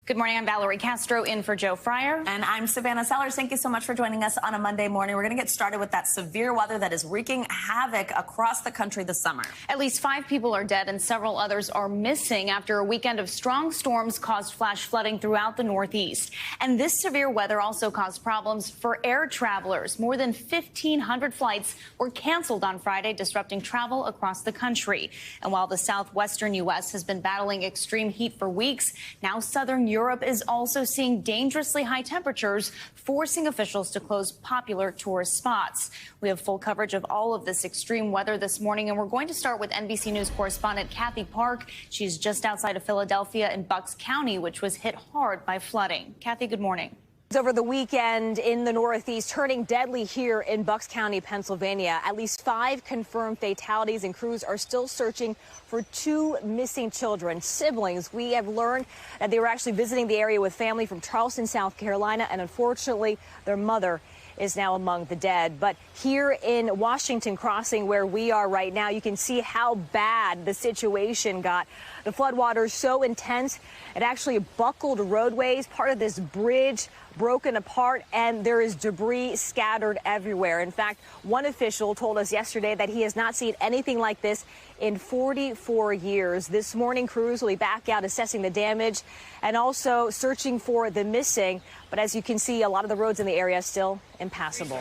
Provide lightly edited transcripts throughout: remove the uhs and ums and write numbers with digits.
Good morning. I'm Valerie Castro in for Joe Fryer. And I'm Savannah Sellers. Thank you so much for joining us on a Monday morning. We're going to get started with that severe weather that is wreaking havoc across the country this summer. At least 5 people are dead and several others are missing after a weekend of strong storms caused flash flooding throughout the Northeast. And this severe weather also caused problems for air travelers. More than 1,500 flights were canceled on Friday, disrupting travel across the country. And while the southwestern U.S. has been battling extreme heat for weeks, now southern Europe is also seeing dangerously high temperatures, forcing officials to close popular tourist spots. We have full coverage of all of this extreme weather this morning, and we're going to start with NBC News correspondent Kathy Park. She's just outside of Philadelphia in Bucks County, which was hit hard by flooding. Kathy, good morning. Over the weekend in the Northeast, turning deadly here in Bucks County, Pennsylvania. At least 5 confirmed fatalities, and crews are still searching for 2 missing children, siblings. We have learned that they were actually visiting the area with family from Charleston, South Carolina, and unfortunately, their mother is now among the dead. But here in Washington Crossing, where we are right now, you can see how bad the situation got. The floodwaters so intense, it actually buckled roadways. Part of this bridge broken apart, and there is debris scattered everywhere. In fact, one official told us yesterday that he has not seen anything like this in 44 years. This morning, crews will be back out assessing the damage and also searching for the missing. But as you can see, a lot of the roads in the area are still impassable.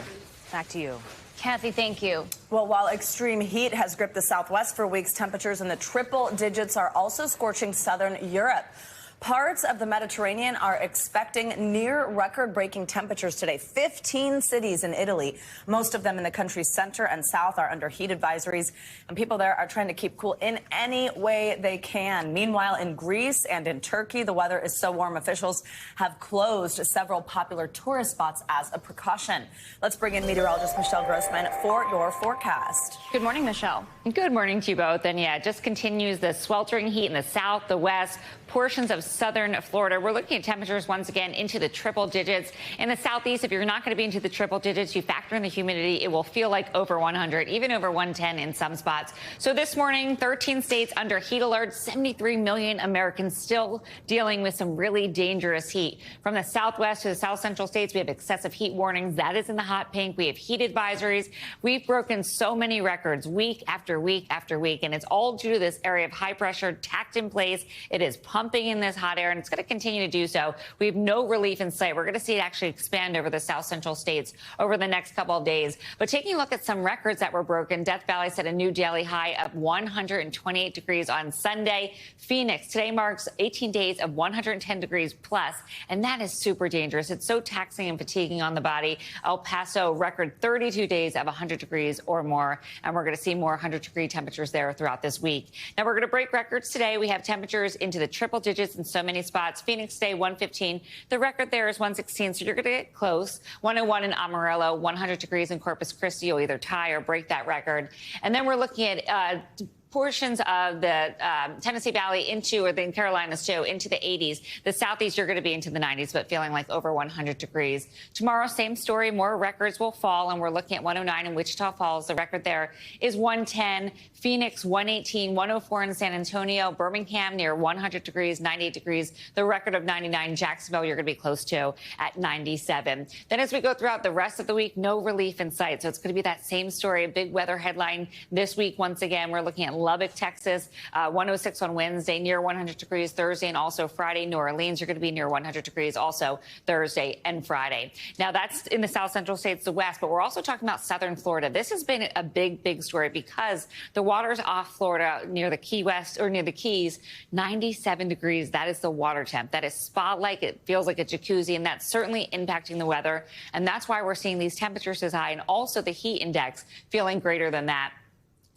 Back to you. Kathy, thank you. Well, while extreme heat has gripped the Southwest for weeks, temperatures in the triple digits are also scorching southern Europe. Parts of the Mediterranean are expecting near record-breaking temperatures today. 15 cities in Italy, most of them in the country's center and south, are under heat advisories, and people there are trying to keep cool in any way they can. Meanwhile, in Greece and in Turkey, the weather is so warm officials have closed several popular tourist spots as a precaution. Let's bring in meteorologist Michelle Grossman for your forecast. Good morning, Michelle. Good morning to you both. And yeah, it just continues the sweltering heat in the south, the west, portions of southern Florida. We're looking at temperatures once again into the triple digits. In the southeast, if you're not going to be into the triple digits, you factor in the humidity, it will feel like over 100, even over 110 in some spots. So this morning, 13 states under heat alert, 73 million Americans still dealing with some really dangerous heat. From the southwest to the south central states, we have excessive heat warnings. That is in the hot pink. We have heat advisories. We've broken so many records week after week after week, and it's all due to this area of high pressure tacked in place. It is pumping in this hot air, and it's going to continue to do so. We have no relief in sight. We're going to see it actually expand over the south central states over the next couple of days. But taking a look at some records that were broken, Death Valley set a new daily high of 128 degrees on Sunday. Phoenix today marks 18 days of 110 degrees plus, and that is super dangerous. It's so taxing and fatiguing on the body. El Paso record 32 days of 100 degrees or more, and we're going to see more 100-degree temperatures there throughout this week. Now, we're going to break records today. We have temperatures into the triple digits in so many spots. Phoenix today, 115. The record there is 116, so you're going to get close. 101 in Amarillo, 100 degrees in Corpus Christi. You'll either tie or break that record. And then we're looking at portions of the Tennessee Valley into, or the Carolinas too, into the 80s. The southeast, you're going to be into the 90s, but feeling like over 100 degrees. Tomorrow, same story. More records will fall, and we're looking at 109 in Wichita Falls. The record there is 110. Phoenix, 118. 104 in San Antonio. Birmingham, near 100 degrees, 98 degrees. The record of 99. Jacksonville, you're going to be close to at 97. Then as we go throughout the rest of the week, no relief in sight. So it's going to be that same story. A big weather headline this week. Once again, we're looking at Lubbock, Texas, 106 on Wednesday, near 100 degrees Thursday, and also Friday. New Orleans, you're going to be near 100 degrees also Thursday and Friday. Now, that's in the south central states, the west, but we're also talking about southern Florida. This has been a big story because the water's off Florida near the Key West, or near the Keys, 97 degrees. That is the water temp. That is spa-like. It feels like a jacuzzi, and that's certainly impacting the weather. And that's why we're seeing these temperatures as high, and also the heat index feeling greater than that.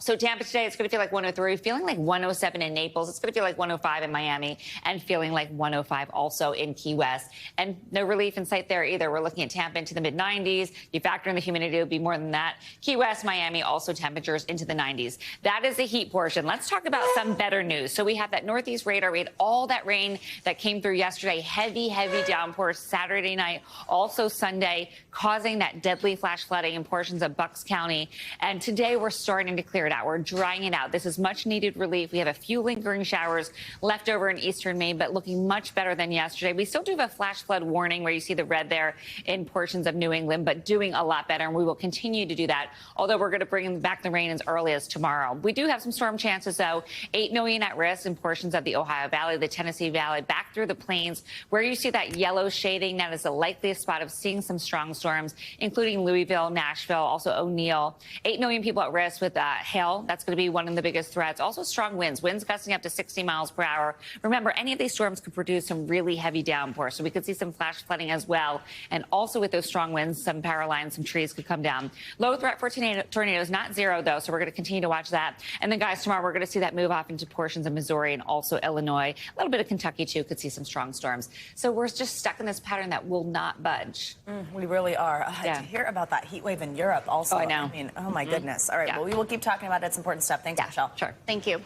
So Tampa today, it's going to feel like 103, feeling like 107 in Naples. It's going to feel like 105 in Miami, and feeling like 105 also in Key West. And no relief in sight there either. We're looking at Tampa into the mid-90s. You factor in the humidity, it'll be more than that. Key West, Miami, also temperatures into the 90s. That is the heat portion. Let's talk about some better news. So we have that northeast radar. We had all that rain that came through yesterday. Heavy downpours Saturday night, also Sunday, causing that deadly flash flooding in portions of Bucks County. And today we're starting to clear cleared out. We're drying it out. This is much needed relief. We have a few lingering showers left over in eastern Maine, but looking much better than yesterday. We still do have a flash flood warning where you see the red there in portions of New England, but doing a lot better. And we will continue to do that, although we're going to bring back the rain as early as tomorrow. We do have some storm chances, though. 8 million at risk in portions of the Ohio Valley, the Tennessee Valley, back through the plains, where you see that yellow shading. That is the likeliest spot of seeing some strong storms, including Louisville, Nashville, also O'Neill. 8 million people at risk with hail. That's going to be one of the biggest threats. Also strong winds gusting up to 60 miles per hour. Remember, any of these storms could produce some really heavy downpours, so we could see some flash flooding as well. And also with those strong winds, some power lines, some trees could come down. Low threat for tornadoes, not zero, though, so we're going to continue to watch that. And then, guys, tomorrow we're going to see that move off into portions of Missouri and also Illinois. A little bit of Kentucky, too, could see some strong storms. So we're just stuck in this pattern that will not budge. We really are. To hear about that heat wave in Europe also. Oh, I know. I mean, oh, my goodness. All right, well, we will keep talking about it. It's important stuff. Thanks, Michelle. Sure. Thank you.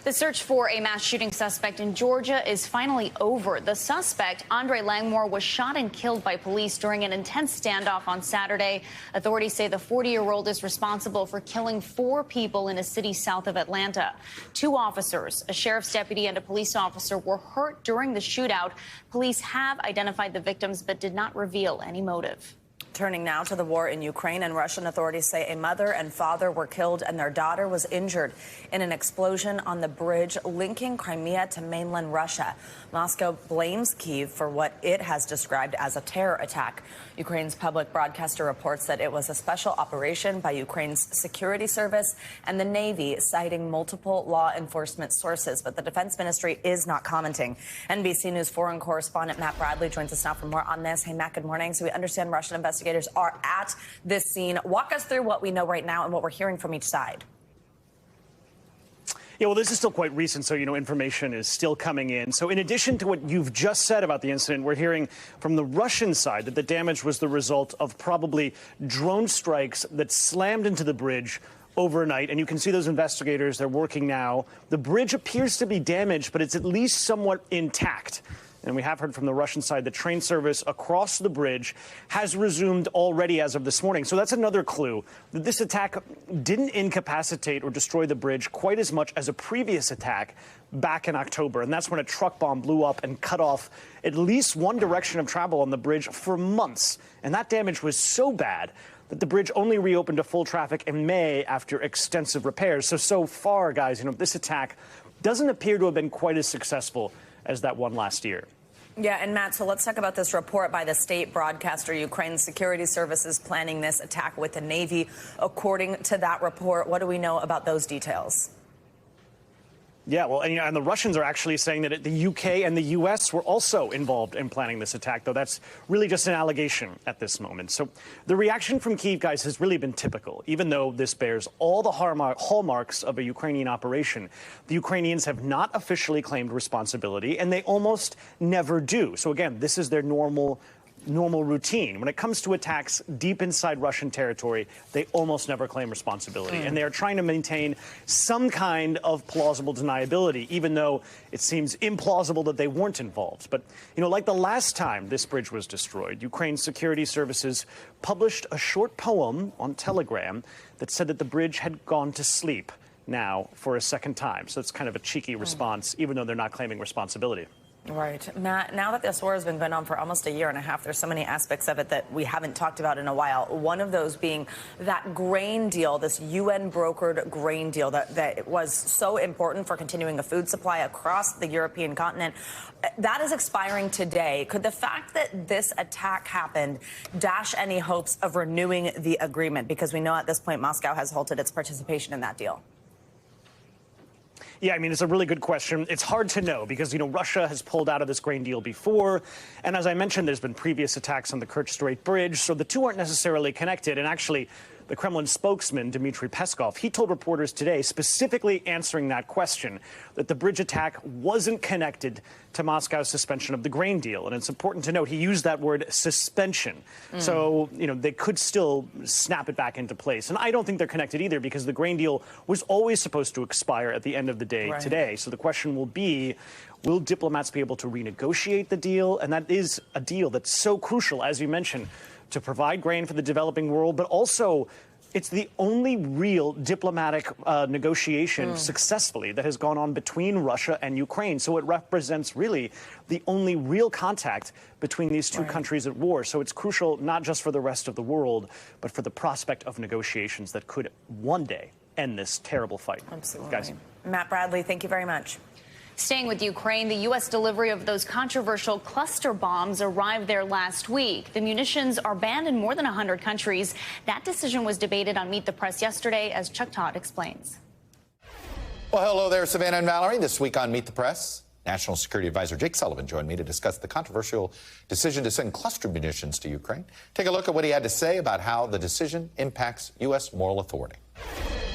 The search for a mass shooting suspect in Georgia is finally over. The suspect, Andre Langmore, was shot and killed by police during an intense standoff on Saturday. Authorities say the 40-year-old is responsible for killing 4 people in a city south of Atlanta. 2 officers, a sheriff's deputy and a police officer, were hurt during the shootout. Police have identified the victims but did not reveal any motive. Turning now to the war in Ukraine, and Russian authorities say a mother and father were killed and their daughter was injured in an explosion on the bridge linking Crimea to mainland Russia. Moscow blames Kyiv for what it has described as a terror attack. Ukraine's public broadcaster reports that it was a special operation by Ukraine's security service and the Navy, citing multiple law enforcement sources. But the defense ministry is not commenting. NBC News foreign correspondent Matt Bradley joins us now for more on this. Hey, Matt, good morning. So we understand Russian investigators are at this scene. Walk us through what we know right now and what we're hearing from each side. Yeah, well, this is still quite recent, so, information is still coming in. So in addition to what you've just said about the incident, we're hearing from the Russian side that the damage was the result of probably drone strikes that slammed into the bridge overnight. And you can see those investigators, they're working now. The bridge appears to be damaged, but it's at least somewhat intact. And we have heard from the Russian side that train service across the bridge has resumed already as of this morning. So that's another clue that this attack didn't incapacitate or destroy the bridge quite as much as a previous attack back in October. And that's when a truck bomb blew up and cut off at least one direction of travel on the bridge for months. And that damage was so bad that the bridge only reopened to full traffic in May after extensive repairs. So far, guys, this attack doesn't appear to have been quite as successful as that one last year. Yeah, and Matt, so let's talk about this report by the state broadcaster. Ukraine's security services planning this attack with the Navy. According to that report, what do we know about those details? Yeah, well, and the Russians are actually saying that the UK and the US were also involved in planning this attack, though that's really just an allegation at this moment. So the reaction from Kyiv, guys, has really been typical. Even though this bears all the hallmarks of a Ukrainian operation, the Ukrainians have not officially claimed responsibility, and they almost never do. So again, this is their normal routine. When it comes to attacks deep inside Russian territory, they almost never claim responsibility. And they are trying to maintain some kind of plausible deniability, even though it seems implausible that they weren't involved. But, like the last time this bridge was destroyed, Ukraine's security services published a short poem on Telegram that said that the bridge had gone to sleep now for a second time. So it's kind of a cheeky response, even though they're not claiming responsibility. Right. Matt, now that this war has been going on for almost a year and a half, there's so many aspects of it that we haven't talked about in a while. One of those being that grain deal, this UN-brokered grain deal that was so important for continuing a food supply across the European continent. That is expiring today. Could the fact that this attack happened dash any hopes of renewing the agreement? Because we know at this point Moscow has halted its participation in that deal. Yeah, it's a really good question. It's hard to know because, Russia has pulled out of this grain deal before. And as I mentioned, there's been previous attacks on the Kerch Strait Bridge. So the two aren't necessarily connected. And actually, the Kremlin spokesman, Dmitry Peskov, he told reporters today, specifically answering that question, that the bridge attack wasn't connected to Moscow's suspension of the grain deal. And it's important to note he used that word suspension. So, they could still snap it back into place. And I don't think they're connected either because the grain deal was always supposed to expire at the end of the day today. So the question will be, will diplomats be able to renegotiate the deal? And that is a deal that's so crucial, as you mentioned, to provide grain for the developing world, but also It's the only real diplomatic negotiation successfully that has gone on between Russia and Ukraine. So it represents really the only real contact between these two countries at war. So it's crucial not just for the rest of the world, but for the prospect of negotiations that could one day end this terrible fight. Absolutely. Guys. Matt Bradley, thank you very much. Staying with Ukraine, the U.S. delivery of those controversial cluster bombs arrived there last week. The munitions are banned in more than 100 countries. That decision was debated on Meet the Press yesterday, as Chuck Todd explains. Well, hello there, Savannah and Valerie. This week on Meet the Press, National Security Advisor Jake Sullivan joined me to discuss the controversial decision to send cluster munitions to Ukraine. Take a look at what he had to say about how the decision impacts U.S. moral authority.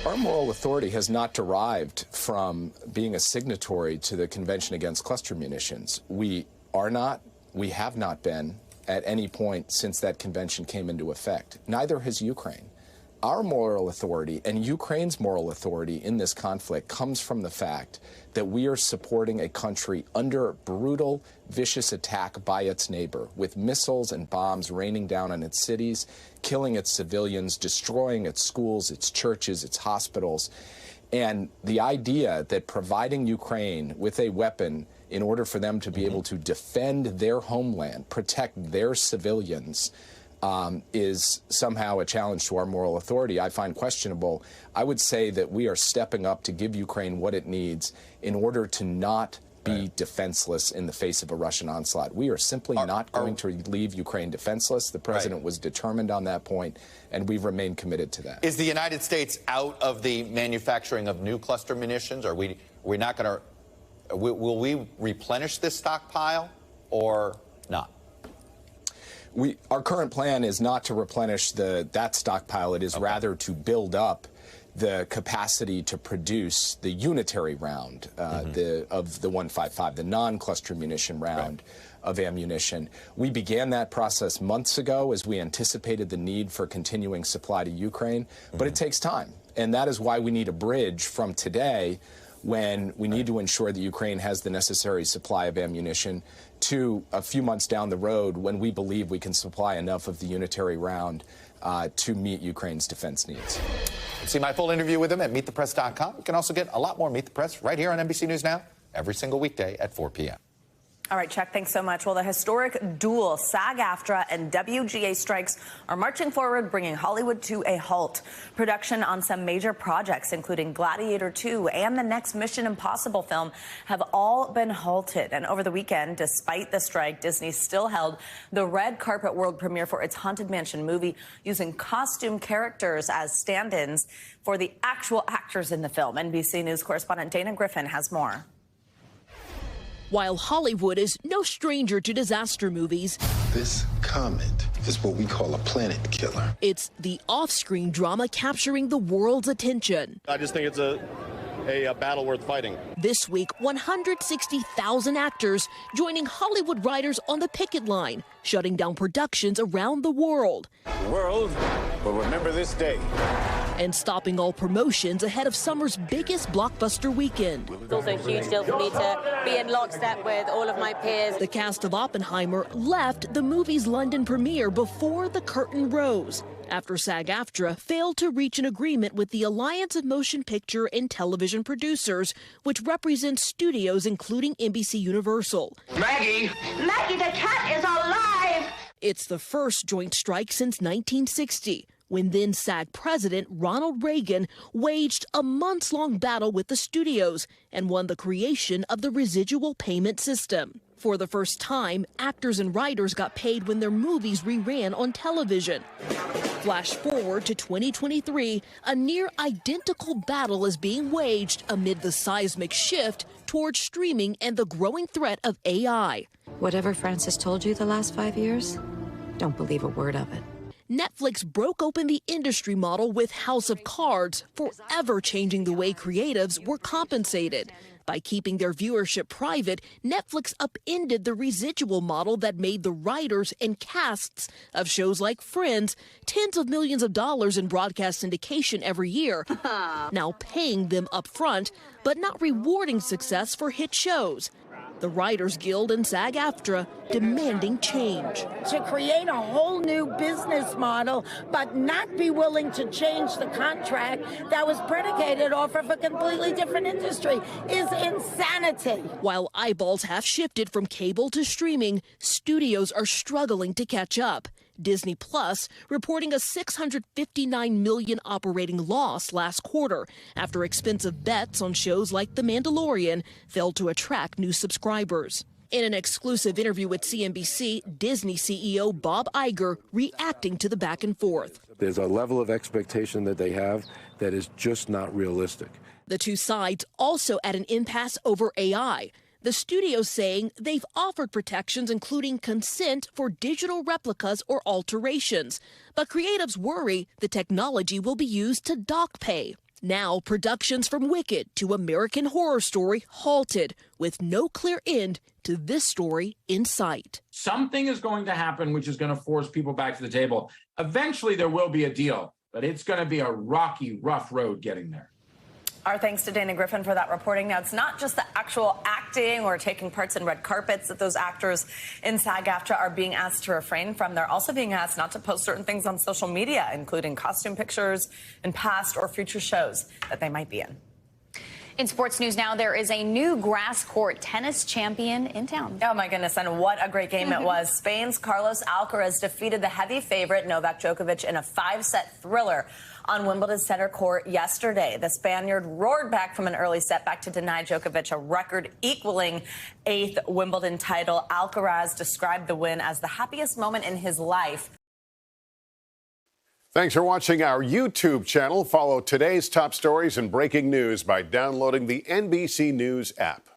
Our moral authority has not derived from being a signatory to the Convention Against Cluster Munitions. We have not been at any point since that convention came into effect. Neither has Ukraine. Our moral authority and Ukraine's moral authority in this conflict comes from the fact that we are supporting a country under brutal, vicious attack by its neighbor, with missiles and bombs raining down on its cities, killing its civilians, destroying its schools, its churches, its hospitals. And the idea that providing Ukraine with a weapon in order for them to be able to defend their homeland, protect their civilians, is somehow a challenge to our moral authority, I find questionable. I would say that we are stepping up to give Ukraine what it needs in order to not be defenseless in the face of a Russian onslaught. We are simply not going to leave Ukraine defenseless. The president was determined on that point, and we remain committed to that. Is the United States out of the manufacturing of new cluster munitions? Are we not going to, will we replenish this stockpile or not? Our current plan is not to replenish that stockpile. It is rather to build up the capacity to produce the unitary round of the 155, the non-cluster munition round of ammunition. We began that process months ago as we anticipated the need for continuing supply to Ukraine, but it takes time. And that is why we need a bridge from today, when we need to ensure that Ukraine has the necessary supply of ammunition, to a few months down the road when we believe we can supply enough of the unitary round to meet Ukraine's defense needs. See my full interview with him at meetthepress.com. You can also get a lot more Meet the Press right here on NBC News Now, every single weekday at 4 p.m. All right, Chuck, thanks so much. Well, the historic dual SAG-AFTRA and WGA strikes are marching forward, bringing Hollywood to a halt. Production on some major projects, including Gladiator 2 and the next Mission Impossible film, have all been halted. And over the weekend, despite the strike, Disney still held the red carpet world premiere for its Haunted Mansion movie, using costume characters as stand-ins for the actual actors in the film. NBC News correspondent Dana Griffin has more. While Hollywood is no stranger to disaster movies, this comet is what we call a planet killer. It's the off-screen drama capturing the world's attention. I just think it's a battle worth fighting. This week, 160,000 actors joining Hollywood writers on the picket line, shutting down productions around the world. The world will remember this day. And stopping all promotions ahead of summer's biggest blockbuster weekend. It's also a huge deal for me to be in lockstep with all of my peers. The cast of Oppenheimer left the movie's London premiere before the curtain rose, after SAG-AFTRA failed to reach an agreement with the Alliance of Motion Picture and Television Producers, which represents studios including NBC Universal. Maggie! Maggie, the cat is alive! It's the first joint strike since 1960. When then SAG president Ronald Reagan waged a months-long battle with the studios and won the creation of the residual payment system. For the first time, actors and writers got paid when their movies reran on television. Flash forward to 2023, a near-identical battle is being waged amid the seismic shift towards streaming and the growing threat of AI. Whatever Francis told you the last 5 years, don't believe a word of it. Netflix broke open the industry model with House of Cards, forever changing the way creatives were compensated. By keeping their viewership private, Netflix upended the residual model that made the writers and casts of shows like Friends tens of millions of dollars in broadcast syndication every year, now paying them up front, but not rewarding success for hit shows. The Writers Guild and SAG-AFTRA demanding change. To create a whole new business model, but not be willing to change the contract that was predicated off of a completely different industry is insanity. While eyeballs have shifted from cable to streaming, studios are struggling to catch up. Disney Plus reporting a $659 million operating loss last quarter after expensive bets on shows like The Mandalorian failed to attract new subscribers. In an exclusive interview with CNBC, Disney CEO Bob Iger reacting to the back and forth. There's a level of expectation that they have that is just not realistic. The two sides also at an impasse over AI. The studio saying they've offered protections, including consent for digital replicas or alterations. But creatives worry the technology will be used to dock pay. Now, productions from Wicked to American Horror Story halted, with no clear end to this story in sight. Something is going to happen which is going to force people back to the table. Eventually, there will be a deal, but it's going to be a rocky, rough road getting there. Our thanks to Dana Griffin for that reporting. Now, it's not just the actual acting or taking parts in red carpets that those actors in SAG-AFTRA are being asked to refrain from. They're also being asked not to post certain things on social media, including costume pictures in past or future shows that they might be in. In sports news now, there is a new grass court tennis champion in town. Oh, my goodness, and what a great game it was. Spain's Carlos Alcaraz defeated the heavy favorite Novak Djokovic in a 5-set thriller on Wimbledon's center court yesterday. The Spaniard roared back from an early setback to deny Djokovic a record-equaling 8th Wimbledon title. Alcaraz described the win as the happiest moment in his life. Thanks for watching our YouTube channel. Follow today's top stories and breaking news by downloading the NBC News app.